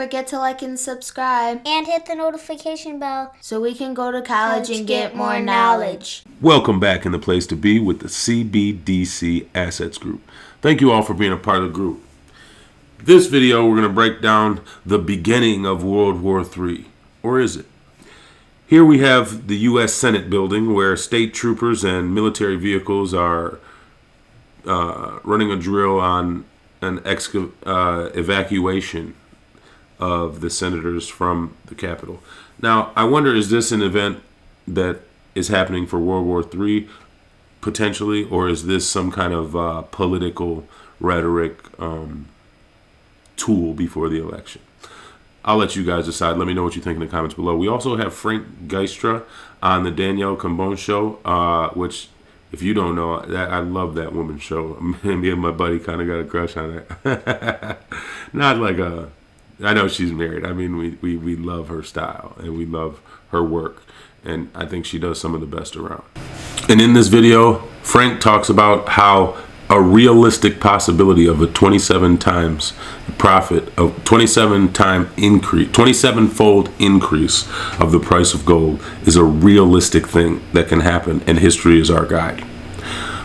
forget to like and subscribe. And hit the notification bell so we can go to college and get more knowledge. Welcome back in the place to be with the CBDC Assets Group. Thank you all for being a part of the group. This video, we're going to break down the beginning of World War III. Or is it? Here we have the U.S. Senate building where state troopers and military vehicles are running a drill on an evacuation of the senators from the Capitol. Now, I wonder, is this an event that is happening for World War III, potentially, or is this some kind of political rhetoric tool before the election? I'll let you guys decide. Let me know what you think in the comments below. We also have Frank Geistra on the Danielle Cambone show, which, if you don't know, I love that woman's show. Me and my buddy kind of got a crush on it. Not like I know she's married. I mean, we love her style and we love her work. And I think she does some of the best around. And in this video, Frank talks about how a realistic possibility of a 27 times profit, of 27-fold increase of the price of gold is a realistic thing that can happen, and history is our guide.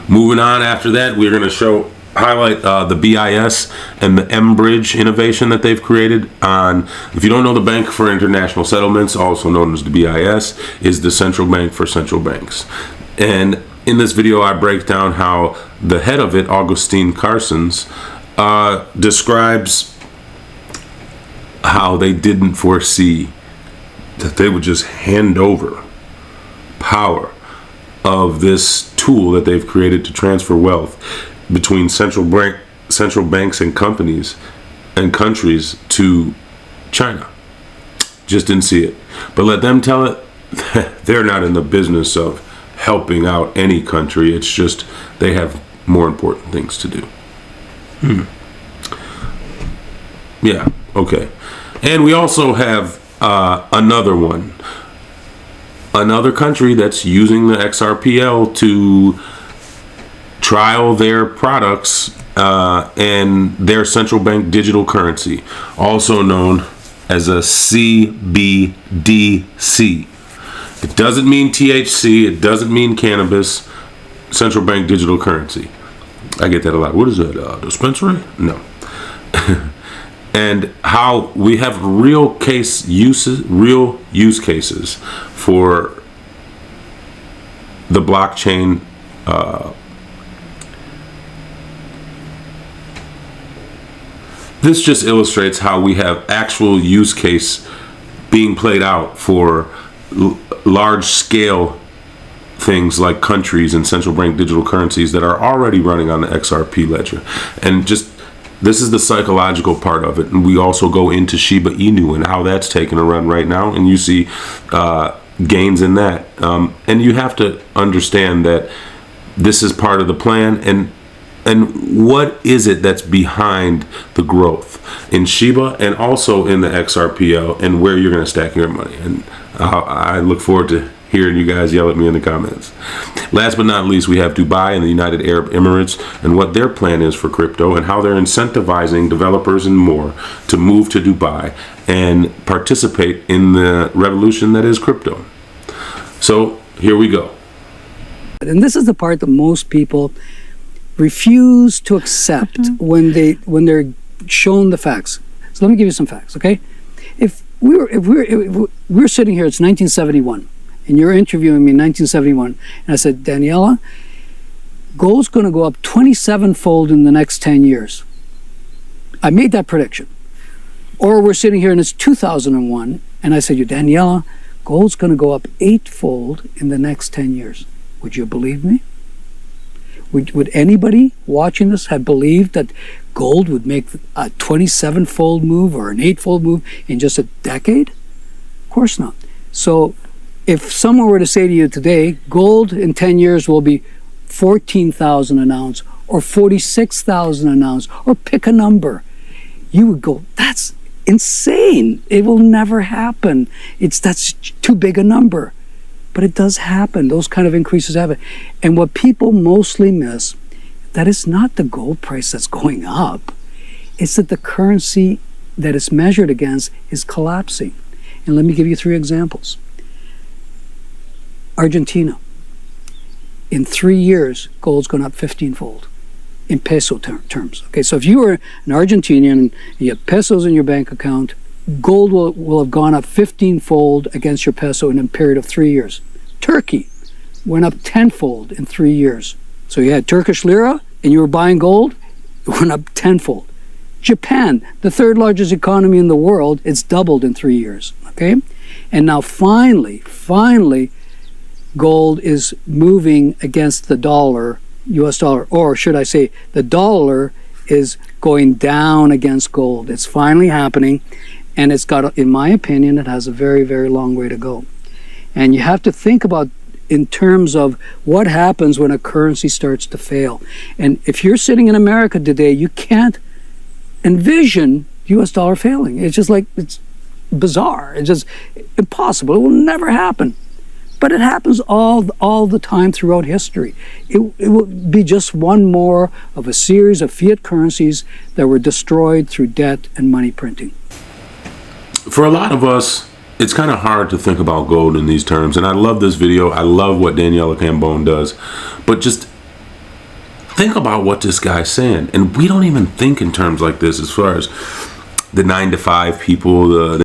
Moving on after that, we're going to highlight the BIS and the M-Bridge innovation that they've created on, if you don't know, the Bank for International Settlements, also known as the BIS, is the central bank for central banks. And in this video, I break down how the head of it, Augustine Carstens, describes how they didn't foresee that they would just hand over power of this tool that they've created to transfer wealth between central banks and companies and countries to China. Just didn't see it. But let them tell it. They're not in the business of helping out any country. It's just they have more important things to do. Yeah, okay. And we also have another one. Another country that's using the XRPL to trial their products and their central bank digital currency, also known as a CBDC. It doesn't mean THC. It doesn't mean cannabis. Central bank digital currency. I get that a lot. What is that? Dispensary? No. And how we have real use cases for the blockchain. This just illustrates how we have actual use case being played out for large scale things like countries and central bank digital currencies that are already running on the XRP ledger. And just this is the psychological part of it. And we also go into Shiba Inu and how that's taking a run right now, and you see gains in that. And you have to understand that this is part of the plan, and what is it that's behind the growth in Shiba and also in the XRPL, and where you're going to stack your money. And I look forward to hearing you guys yell at me in the comments. Last but not least, we have Dubai and the United Arab Emirates and what their plan is for crypto and how they're incentivizing developers and more to move to Dubai and participate in the revolution that is crypto. So here we go. And this is the part that most people refuse to accept when they're shown the facts. So let me give you some facts, okay? If we're sitting here, it's 1971, and you're interviewing me in 1971, and I said, Daniela, gold's going to go up 27-fold in the next 10 years. I made that prediction. Or we're sitting here and it's 2001, and I said, Daniela, gold's going to go up 8-fold in the next 10 years. Would you believe me? Would anybody watching this have believed that gold would make a 27-fold move or an 8-fold move in just a decade? Of course not. So if someone were to say to you today, gold in 10 years will be 14,000 an ounce or 46,000 an ounce, or pick a number, you would go, that's insane. It will never happen. That's too big a number. But it does happen. Those kind of increases happen. And what people mostly miss, that it's not the gold price that's going up. It's that the currency that it's measured against is collapsing. And let me give you 3 examples. Argentina. In 3 years, gold's gone up 15-fold in peso terms. Okay, so if you were an Argentinian and you have pesos in your bank account, gold will have gone up 15-fold against your peso in a period of 3 years. Turkey went up 10-fold in 3 years. So you had Turkish lira and you were buying gold, it went up 10-fold. Japan, the 3rd largest economy in the world, it's doubled in 3 years. Okay, and now finally, gold is moving against the dollar, US dollar, or should I say the dollar is going down against gold. It's finally happening, and it's got, in my opinion, it has a very, very long way to go. And you have to think about in terms of what happens when a currency starts to fail. And if you're sitting in America today, you can't envision US dollar failing. It's just like, it's bizarre. It's just impossible. It will never happen. But it happens all the time throughout history. It will be just one more of a series of fiat currencies that were destroyed through debt and money printing. For a lot of us, it's kind of hard to think about gold in these terms. And I love this video. I love what Daniela Cambone does. But just think about what this guy's saying. And we don't even think in terms like this as far as the 9-to-5 people, the